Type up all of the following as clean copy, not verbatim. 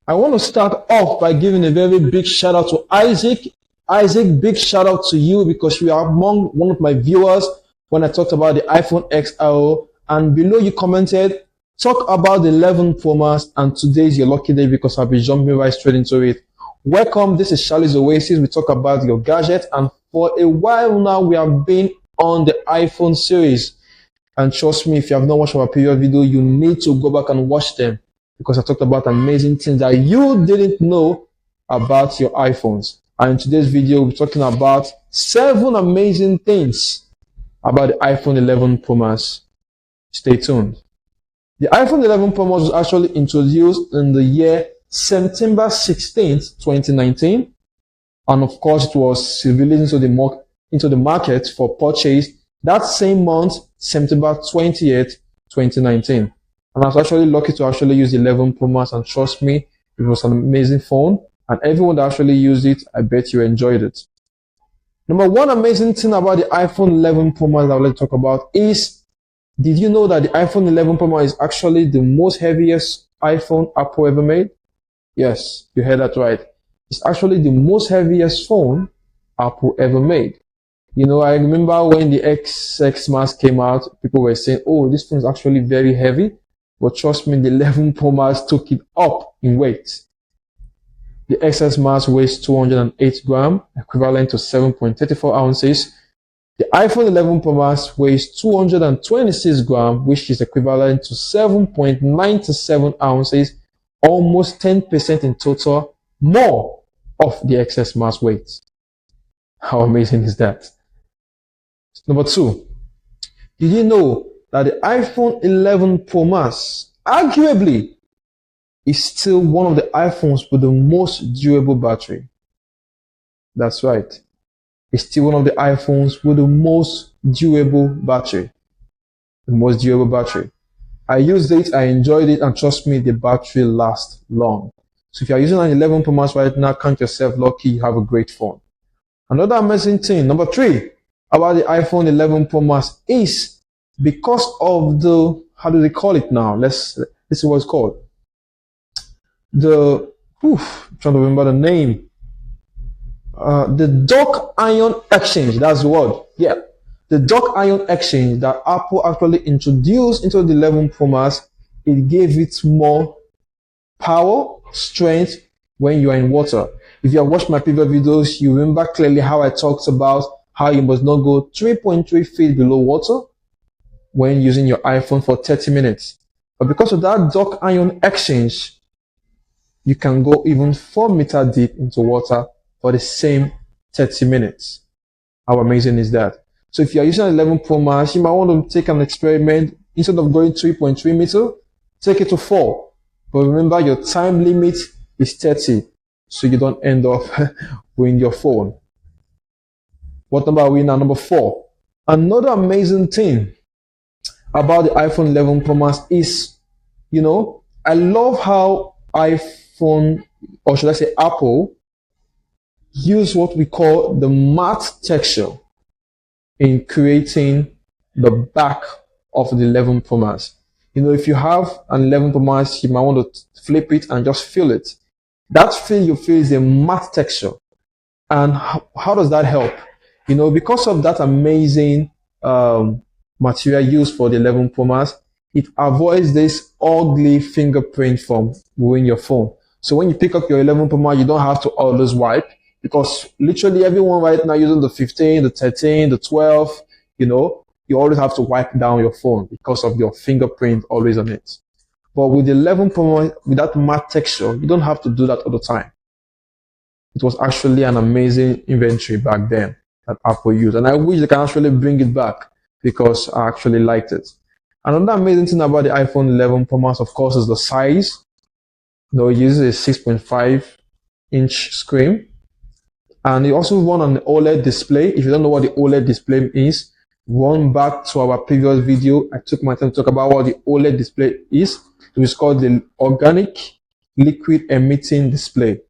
I want to start off by giving a very big shout out to Isaac. Isaac, big shout out to you because you are among one of my viewers when I talked about the iPhone XR. And below you commented, talk about the 11 Pro Max, and today is your lucky day because I'll be jumping right straight into it. Welcome, this is SHALLY'S Oasis. We talk about your gadget, and for a while now we have been on the iPhone series. And trust me, if you have not watched our previous video, you need to go back and watch them because I talked about amazing things that you didn't know about your iPhones. And in today's video, we're talking about 7 amazing things about the iPhone 11 Pro Max. Stay tuned. The iPhone 11 Pro Max was actually introduced in the year September 16th, 2019. And of course, it was released into the market for purchase that same month, September 20th, 2019. And I was actually lucky to actually use the 11 Pro Max, and trust me, it was an amazing phone. And everyone that actually used it, I bet you enjoyed it. Number one amazing thing about the iPhone 11 Pro Max that I would like to talk about is, did you know that the iPhone 11 Pro Max is actually the most heaviest iPhone Apple ever made? Yes, you heard that right. It's actually the most heaviest phone Apple ever made. You know, I remember when the XS Max came out, people were saying, oh, this phone is actually very heavy. But trust me, the 11 Pro Max took it up in weight. The XS Max weighs 208 grams, equivalent to 7.34 ounces. The iPhone 11 Pro Max weighs 226 grams, which is equivalent to 7.97 ounces, almost 10% in total more of the XS Max weight. How amazing is that? Number 2, did you know that the iPhone 11 Pro Max arguably is still one of the iPhones with the most durable battery? That's right. It's still one of the iPhones with the most durable battery. The most durable battery. I used it, I enjoyed it, and trust me, the battery lasts long. So if you're using an 11 Pro Max right now, count yourself lucky, you have a great phone. Another amazing thing, number 3, about the iPhone 11 Pro Max is because of the, how do they call it now? This is what it's called. I'm trying to remember the name. The dock ion exchange, that's the word. Yeah. The dock ion exchange that Apple actually introduced into the 11 Pro Max, it gave it more power, strength when you are in water. If you have watched my previous videos, you remember clearly how I talked about how you must not go 3.3 feet below water when using your iPhone for 30 minutes. But because of that dock ion exchange, you can go even 4 meters deep into water for the same 30 minutes. How amazing is that? So if you're using an 11 Pro Max, you might want to take an experiment. Instead of going 3.3 meters, take it to 4. But remember, your time limit is 30, so you don't end up with your phone. What number are we now? Number 4. Another amazing thing about the iPhone 11 Pro Max is, you know, I love how iPhone, or should I say Apple, use what we call the matte texture in creating the back of the 11 Pro Max. You know, if you have an 11 Pro Max, you might want to flip it and just feel it. That feel you feel is a matte texture. And how does that help? You know, because of that amazing material used for the 11 Pro Max, it avoids this ugly fingerprint from ruining your phone. So when you pick up your 11 Pro Max, you don't have to always wipe, because literally everyone right now using the 15, the 13, the 12, you know, you always have to wipe down your phone because of your fingerprint always on it. But with the 11 Pro Max, with that matte texture, you don't have to do that all the time. It was actually an amazing inventory back then that Apple used, and I wish they can actually bring it back because I actually liked it. Another amazing thing about the iPhone 11 Pro Max, of course, is the size. You know, it uses a 6.5-inch screen, and it also runs on an OLED display. If you don't know what the OLED display is, run back to our previous video. I took my time to talk about what the OLED display is. It is called the Organic Liquid Emitting Display,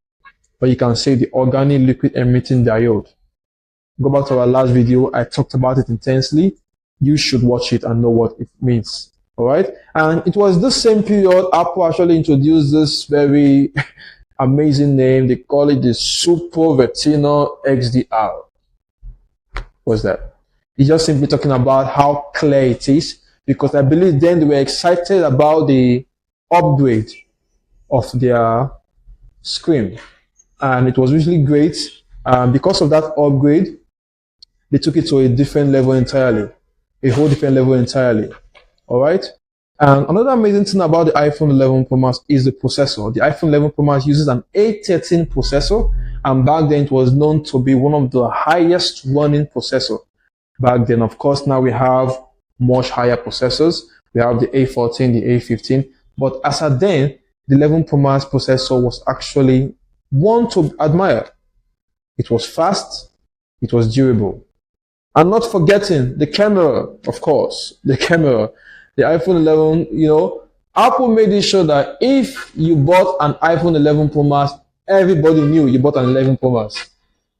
but you can say the Organic Liquid Emitting Diode. Go back to our last video. I talked about it intensely. You should watch it and know what it means. All right. And it was this same period Apple actually introduced this very Amazing name. They call it the Super Retina XDR. What's that? It's just simply talking about how clear it is, because I believe then they were excited about the upgrade of their screen, and it was really great. Because of that upgrade, they took it to a different level entirely, a whole different level entirely. All right. And another amazing thing about the iPhone 11 Pro Max is the processor. The iPhone 11 Pro Max uses an A13 processor, and back then it was known to be one of the highest running processor. Back then, of course, now we have much higher processors. We have the A14, the A15, but as at then, the 11 Pro Max processor was actually one to admire. It was fast, it was durable. And not forgetting the camera, of course, the camera. The iPhone 11, Apple made it sure that if you bought an iPhone 11 Pro Max, everybody knew you bought an 11 Pro Max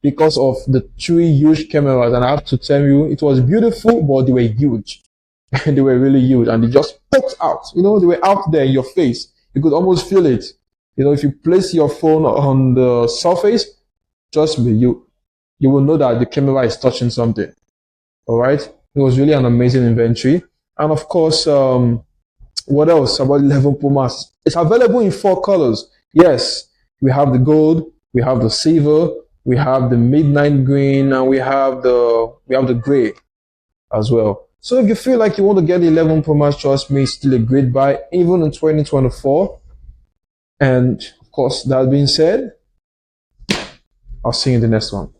because of the three huge cameras. And I have to tell you, it was beautiful, but they were huge. They were really huge, and they just poked out. They were out there in your face. You could almost feel it. If you place your phone on the surface, trust me, you will know that the camera is touching something. All right. It was really an amazing inventory. And of course, what else about 11 Pro Max? It's available in 4 colors. Yes, we have the gold, we have the silver, we have the midnight green, and we have the gray as well. So if you feel like you want to get the 11 Pro Max, trust me, it's still a great buy, even in 2024. And of course, that being said, I'll see you in the next one.